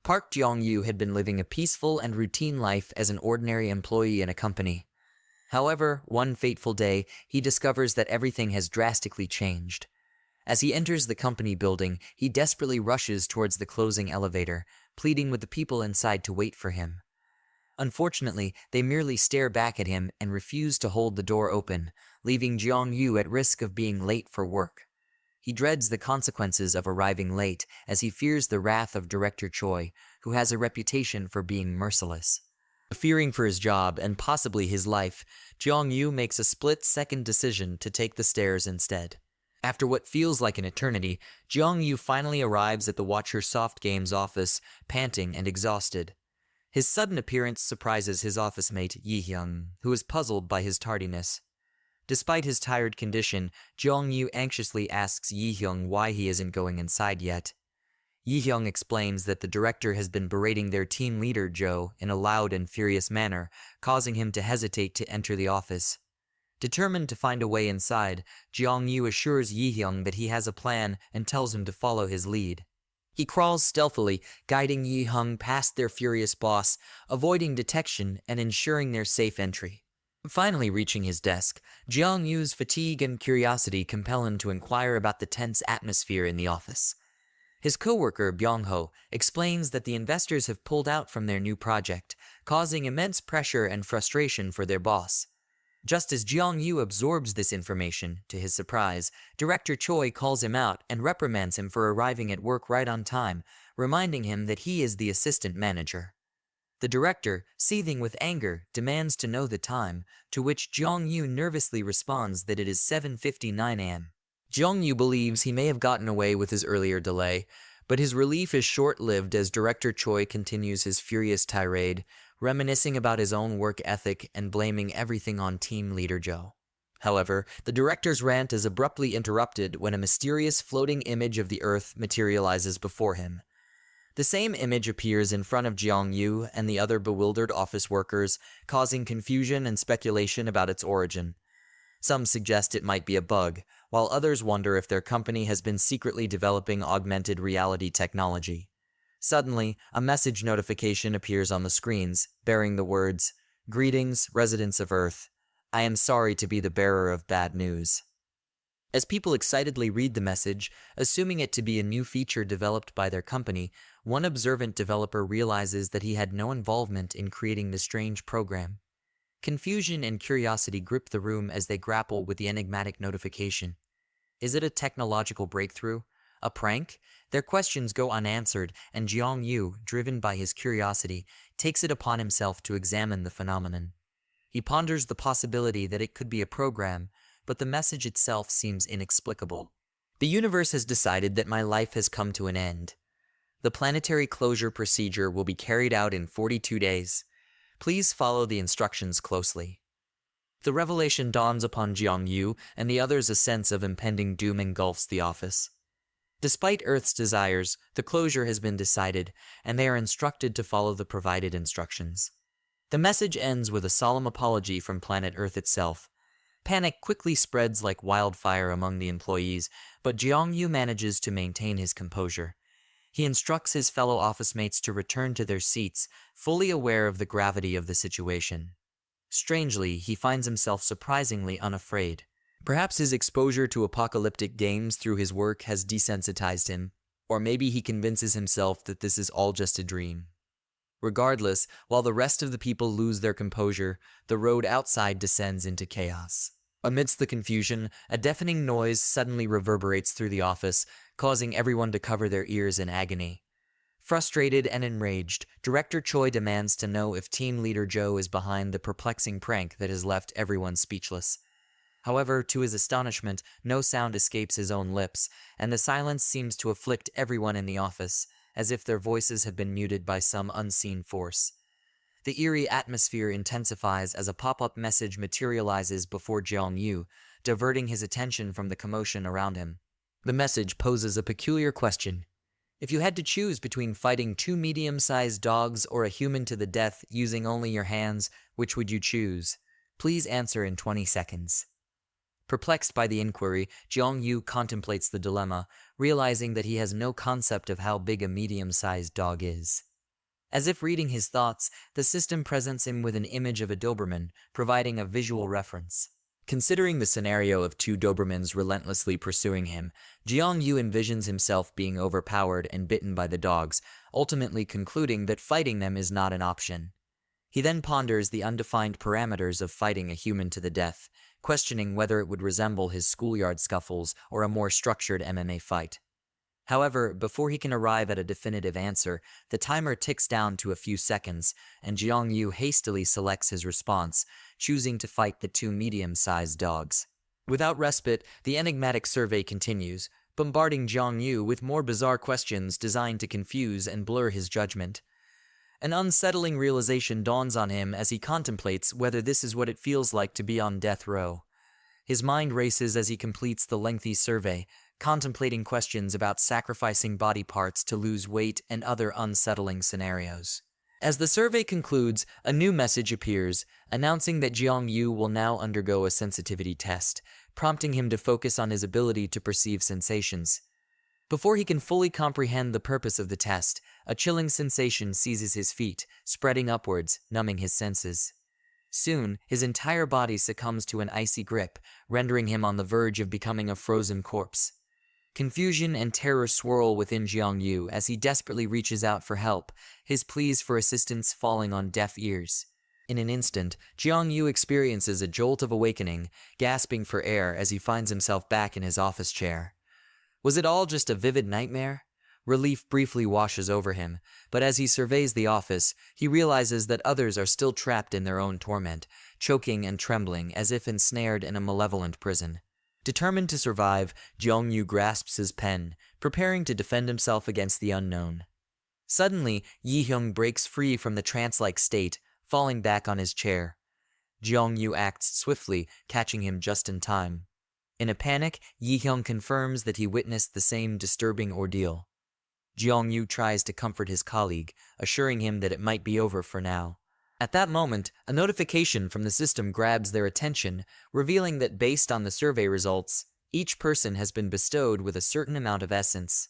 Park Jong-yu had been living a peaceful and routine life as an ordinary employee in a company. However, one fateful day, he discovers that everything has drastically changed. As he enters the company building, he desperately rushes towards the closing elevator, pleading with the people inside to wait for him. Unfortunately, they merely stare back at him and refuse to hold the door open, leaving Jong-yu at risk of being late for work. He dreads the consequences of arriving late, as he fears the wrath of Director Choi, who has a reputation for being merciless. Fearing for his job and possibly his life, Jong-yu makes a split-second decision to take the stairs instead. After what feels like an eternity, Jong-yu finally arrives at the Watcher Soft Games office, panting and exhausted. His sudden appearance surprises his office mate, Yi-hyung, who is puzzled by his tardiness. Despite his tired condition, Jong-yu anxiously asks Yi-hyung why he isn't going inside yet. Yi-hyung explains that the director has been berating their team leader Jo in a loud and furious manner, causing him to hesitate to enter the office. Determined to find a way inside, Jong-yu assures Yi-hyung that he has a plan and tells him to follow his lead. He crawls stealthily, guiding Yi-hyung past their furious boss, avoiding detection and ensuring their safe entry. Finally reaching his desk, Jong-yu's fatigue and curiosity compel him to inquire about the tense atmosphere in the office. His co-worker, Byung-ho, explains that the investors have pulled out from their new project, causing immense pressure and frustration for their boss. Just as Jong-yu absorbs this information, to his surprise, Director Choi calls him out and reprimands him for arriving at work right on time, reminding him that he is the assistant manager. The director, seething with anger, demands to know the time, to which Jong-yu nervously responds that it is 7:59 a.m. Jong-yu believes he may have gotten away with his earlier delay, but his relief is short-lived as Director Choi continues his furious tirade, reminiscing about his own work ethic and blaming everything on team leader Jo. However, the director's rant is abruptly interrupted when a mysterious floating image of the Earth materializes before him. The same image appears in front of Jong-yu and the other bewildered office workers, causing confusion and speculation about its origin. Some suggest it might be a bug, while others wonder if their company has been secretly developing augmented reality technology. Suddenly, a message notification appears on the screens, bearing the words, "Greetings, residents of Earth. I am sorry to be the bearer of bad news." As people excitedly read the message, assuming it to be a new feature developed by their company, one observant developer realizes that he had no involvement in creating the strange program. Confusion and curiosity grip the room as they grapple with the enigmatic notification. Is it a technological breakthrough? A prank? Their questions go unanswered, and Jong-yu, driven by his curiosity, takes it upon himself to examine the phenomenon. He ponders the possibility that it could be a program, but the message itself seems inexplicable. The universe has decided that my life has come to an end. The planetary closure procedure will be carried out in 42 days. Please follow the instructions closely. The revelation dawns upon Jong-yu, and the others a sense of impending doom engulfs the office. Despite Earth's desires, the closure has been decided, and they are instructed to follow the provided instructions. The message ends with a solemn apology from planet Earth itself. Panic quickly spreads like wildfire among the employees, but Jong-yu manages to maintain his composure. He instructs his fellow office mates to return to their seats, fully aware of the gravity of the situation. Strangely, he finds himself surprisingly unafraid. Perhaps his exposure to apocalyptic games through his work has desensitized him, or maybe he convinces himself that this is all just a dream. Regardless, while the rest of the people lose their composure, the road outside descends into chaos. Amidst the confusion, a deafening noise suddenly reverberates through the office, causing everyone to cover their ears in agony. Frustrated and enraged, Director Choi demands to know if team leader Jo is behind the perplexing prank that has left everyone speechless. However, to his astonishment, no sound escapes his own lips, and the silence seems to afflict everyone in the office, as if their voices have been muted by some unseen force. The eerie atmosphere intensifies as a pop-up message materializes before Jong-yu, diverting his attention from the commotion around him. The message poses a peculiar question. If you had to choose between fighting 2 medium-sized dogs or a human to the death using only your hands, which would you choose? Please answer in 20 seconds. Perplexed by the inquiry, Jong-yu contemplates the dilemma, realizing that he has no concept of how big a medium-sized dog is. As if reading his thoughts, the system presents him with an image of a Doberman, providing a visual reference. Considering the scenario of two Dobermans relentlessly pursuing him, Jiang-yu envisions himself being overpowered and bitten by the dogs, ultimately concluding that fighting them is not an option. He then ponders the undefined parameters of fighting a human to the death, questioning whether it would resemble his schoolyard scuffles or a more structured MMA fight. However, before he can arrive at a definitive answer, the timer ticks down to a few seconds, and Jiang-yu hastily selects his response, choosing to fight the two medium-sized dogs. Without respite, the enigmatic survey continues, bombarding Jiang-yu with more bizarre questions designed to confuse and blur his judgment. An unsettling realization dawns on him as he contemplates whether this is what it feels like to be on death row. His mind races as he completes the lengthy survey, contemplating questions about sacrificing body parts to lose weight and other unsettling scenarios. As the survey concludes, a new message appears, announcing that Jiang-yu will now undergo a sensitivity test, prompting him to focus on his ability to perceive sensations. Before he can fully comprehend the purpose of the test, a chilling sensation seizes his feet, spreading upwards, numbing his senses. Soon, his entire body succumbs to an icy grip, rendering him on the verge of becoming a frozen corpse. Confusion and terror swirl within Jiang-yu as he desperately reaches out for help, his pleas for assistance falling on deaf ears. In an instant, Jiang-yu experiences a jolt of awakening, gasping for air as he finds himself back in his office chair. Was it all just a vivid nightmare? Relief briefly washes over him, but as he surveys the office, he realizes that others are still trapped in their own torment, choking and trembling as if ensnared in a malevolent prison. Determined to survive, Jiang-yu grasps his pen, preparing to defend himself against the unknown. Suddenly, Yi-hyung breaks free from the trance-like state, falling back on his chair. Jiang-yu acts swiftly, catching him just in time. In a panic, Yi-hyung confirms that he witnessed the same disturbing ordeal. Jiang-yu tries to comfort his colleague, assuring him that it might be over for now. At that moment, a notification from the system grabs their attention, revealing that based on the survey results, each person has been bestowed with a certain amount of essence.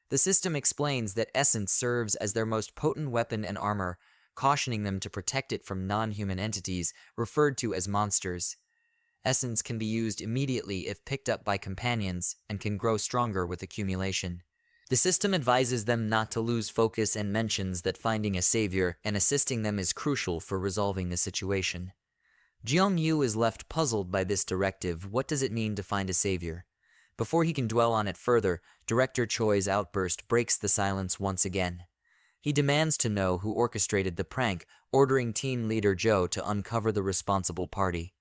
The system explains that essence serves as their most potent weapon and armor, cautioning them to protect it from non-human entities, referred to as monsters. Essence can be used immediately if picked up by companions, and can grow stronger with accumulation. The system advises them not to lose focus and mentions that finding a savior and assisting them is crucial for resolving the situation. Jiang-yu is left puzzled by this directive. What does it mean to find a savior? Before he can dwell on it further, Director Choi's outburst breaks the silence once again. He demands to know who orchestrated the prank, ordering team leader Joe to uncover the responsible party.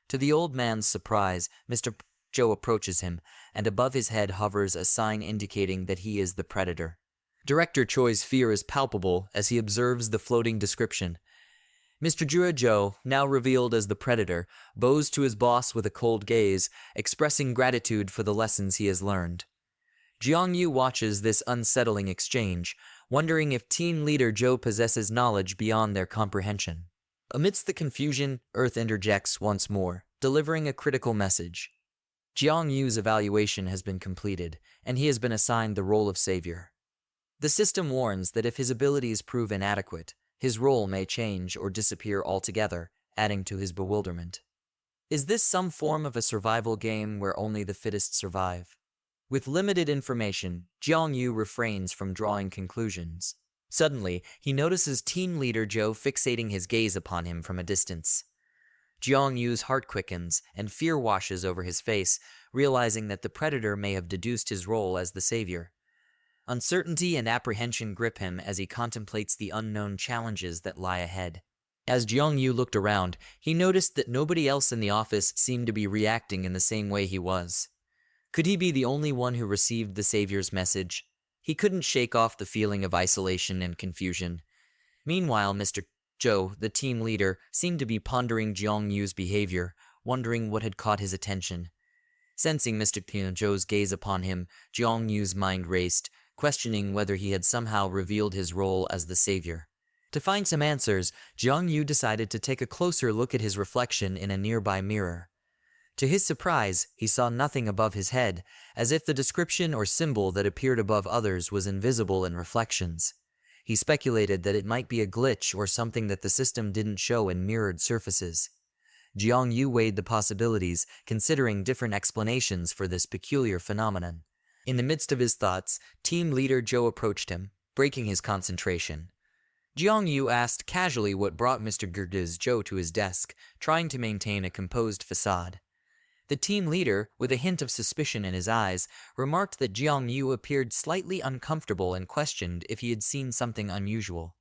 To the old man's surprise, Mr. Joe approaches him, and above his head hovers a sign indicating that he is the predator. Director Choi's fear is palpable as he observes the floating description. Mr. Joe, now revealed as the predator, bows to his boss with a cold gaze, expressing gratitude for the lessons he has learned. Jiang-yu watches this unsettling exchange, wondering if team leader Joe possesses knowledge beyond their comprehension. Amidst the confusion, Earth interjects once more, delivering a critical message. Jiang-yu's evaluation has been completed, and he has been assigned the role of savior. The system warns that if his abilities prove inadequate, his role may change or disappear altogether, adding to his bewilderment. Is this some form of a survival game where only the fittest survive? With limited information, Jiang-yu refrains from drawing conclusions. Suddenly, he notices team leader Joe fixating his gaze upon him from a distance. Jiang-yu's heart quickens, and fear washes over his face, realizing that the predator may have deduced his role as the savior. Uncertainty and apprehension grip him as he contemplates the unknown challenges that lie ahead. As Jiang-yu looked around, he noticed that nobody else in the office seemed to be reacting in the same way he was. Could he be the only one who received the savior's message? He couldn't shake off the feeling of isolation and confusion. Meanwhile, Mr. Joe, the team leader, seemed to be pondering Jiang-yu's behavior, wondering what had caught his attention. Sensing Mr. Joe's gaze upon him, Jiang-yu's mind raced, questioning whether he had somehow revealed his role as the savior. To find some answers, Jiang-yu decided to take a closer look at his reflection in a nearby mirror. To his surprise, he saw nothing above his head, as if the description or symbol that appeared above others was invisible in reflections. He speculated that it might be a glitch or something that the system didn't show in mirrored surfaces. Jiang Yu weighed the possibilities, considering different explanations for this peculiar phenomenon. In the midst of his thoughts, team leader Zhou approached him, breaking his concentration. Jiang Yu asked casually what brought Mr. Gerdes Zhou to his desk, trying to maintain a composed facade. The team leader, with a hint of suspicion in his eyes, remarked that Jiang Yu appeared slightly uncomfortable and questioned if he had seen something unusual.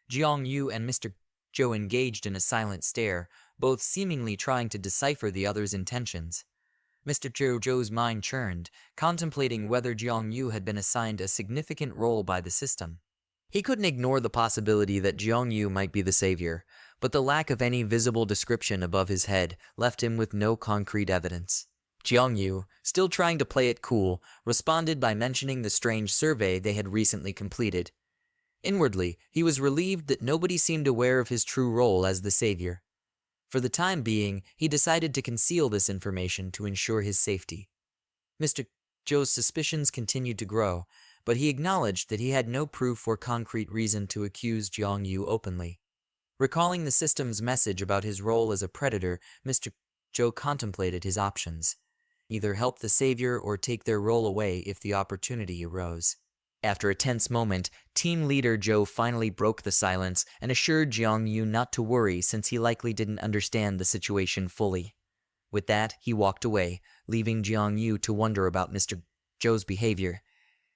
Jiang Yu and Mr. Zhou engaged in a silent stare, both seemingly trying to decipher the other's intentions. Mr. Zhou's mind churned, contemplating whether Jiang Yu had been assigned a significant role by the system. He couldn't ignore the possibility that Jiang Yu might be the savior, but the lack of any visible description above his head left him with no concrete evidence. Jiang Yu, still trying to play it cool, responded by mentioning the strange survey they had recently completed. Inwardly, he was relieved that nobody seemed aware of his true role as the savior. For the time being, he decided to conceal this information to ensure his safety. Mr. Zhou's suspicions continued to grow, but he acknowledged that he had no proof or concrete reason to accuse Jiang Yu openly. Recalling the system's message about his role as a predator, Mr. Zhou contemplated his options. Either help the savior or take their role away if the opportunity arose. After a tense moment, team leader Zhou finally broke the silence and assured Jiang Yu not to worry since he likely didn't understand the situation fully. With that, he walked away, leaving Jiang Yu to wonder about Mr. Zhou's behavior.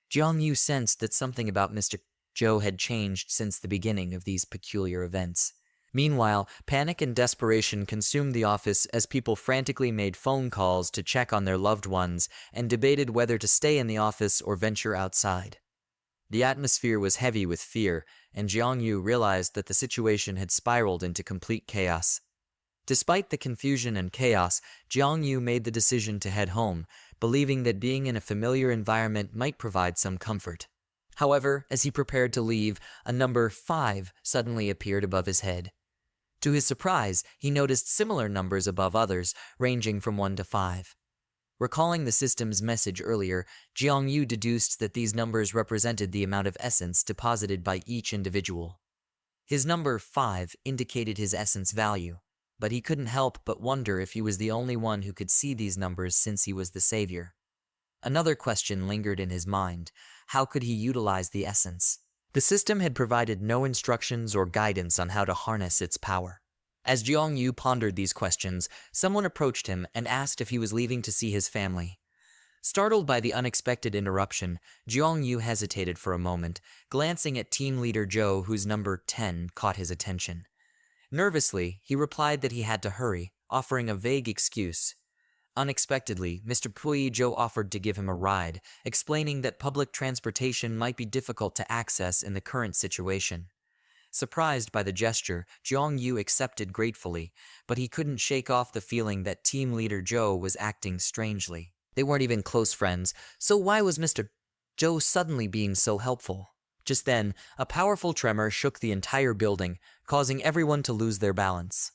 Jiang Yu sensed that something about Mr. Zhou had changed since the beginning of these peculiar events. Meanwhile, panic and desperation consumed the office as people frantically made phone calls to check on their loved ones and debated whether to stay in the office or venture outside. The atmosphere was heavy with fear, and Jiang Yu realized that the situation had spiraled into complete chaos. Despite the confusion and chaos, Jiang Yu made the decision to head home, believing that being in a familiar environment might provide some comfort. However, as he prepared to leave, a number 5 suddenly appeared above his head. To his surprise, he noticed similar numbers above others, ranging from 1 to 5. Recalling the system's message earlier, Jiang Yu deduced that these numbers represented the amount of essence deposited by each individual. His number 5 indicated his essence value, but he couldn't help but wonder if he was the only one who could see these numbers since he was the savior. Another question lingered in his mind: how could he utilize the essence? The system had provided no instructions or guidance on how to harness its power. As Jiang Yu pondered these questions, someone approached him and asked if he was leaving to see his family. Startled by the unexpected interruption, Jiang Yu hesitated for a moment, glancing at team leader Zhou, whose number 10 caught his attention. Nervously, he replied that he had to hurry, offering a vague excuse. Unexpectedly, Mr. Pui Zhou offered to give him a ride, explaining that public transportation might be difficult to access in the current situation. Surprised by the gesture, Jiang Yu accepted gratefully, but he couldn't shake off the feeling that team leader Zhou was acting strangely. They weren't even close friends, so why was Mr. Zhou suddenly being so helpful? Just then, a powerful tremor shook the entire building, causing everyone to lose their balance.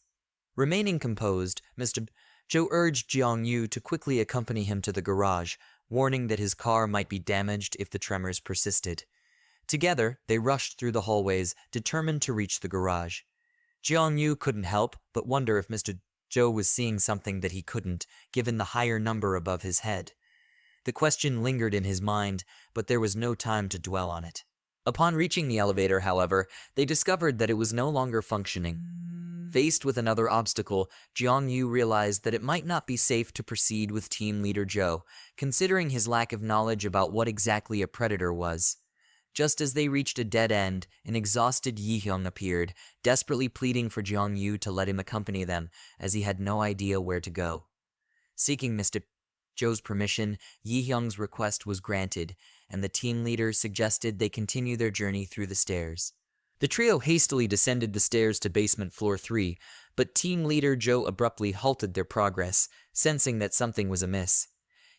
Remaining composed, Mr. Zhou urged Jiang Yu to quickly accompany him to the garage, warning that his car might be damaged if the tremors persisted. Together, they rushed through the hallways, determined to reach the garage. Jiang Yu couldn't help but wonder if Mr. Zhou was seeing something that he couldn't, given the higher number above his head. The question lingered in his mind, but there was no time to dwell on it. Upon reaching the elevator, however, they discovered that it was no longer functioning. Faced with another obstacle, Jiang Yu realized that it might not be safe to proceed with team leader Zhou, considering his lack of knowledge about what exactly a predator was. Just as they reached a dead end, an exhausted Yihyung appeared, desperately pleading for Jiang Yu to let him accompany them, as he had no idea where to go. Seeking Mr. Zhou's permission, Yihyung's request was granted, and the team leader suggested they continue their journey through the stairs. The trio hastily descended the stairs to basement floor 3, but team leader Zhou abruptly halted their progress, sensing that something was amiss.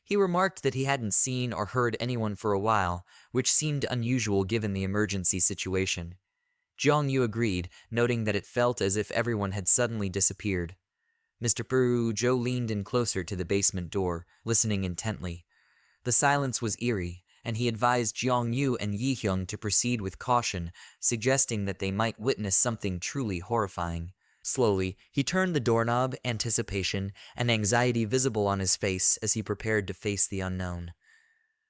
He remarked that he hadn't seen or heard anyone for a while, which seemed unusual given the emergency situation. Jiang Yu agreed, noting that it felt as if everyone had suddenly disappeared. Mr. Zhou leaned in closer to the basement door, listening intently. The silence was eerie, and he advised Jeong Yu and Yi Hyung to proceed with caution, suggesting that they might witness something truly horrifying. Slowly, he turned the doorknob, anticipation and anxiety visible on his face as he prepared to face the unknown.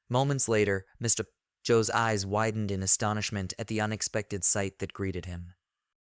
Moments later, Mr. Joe's eyes widened in astonishment at the unexpected sight that greeted him.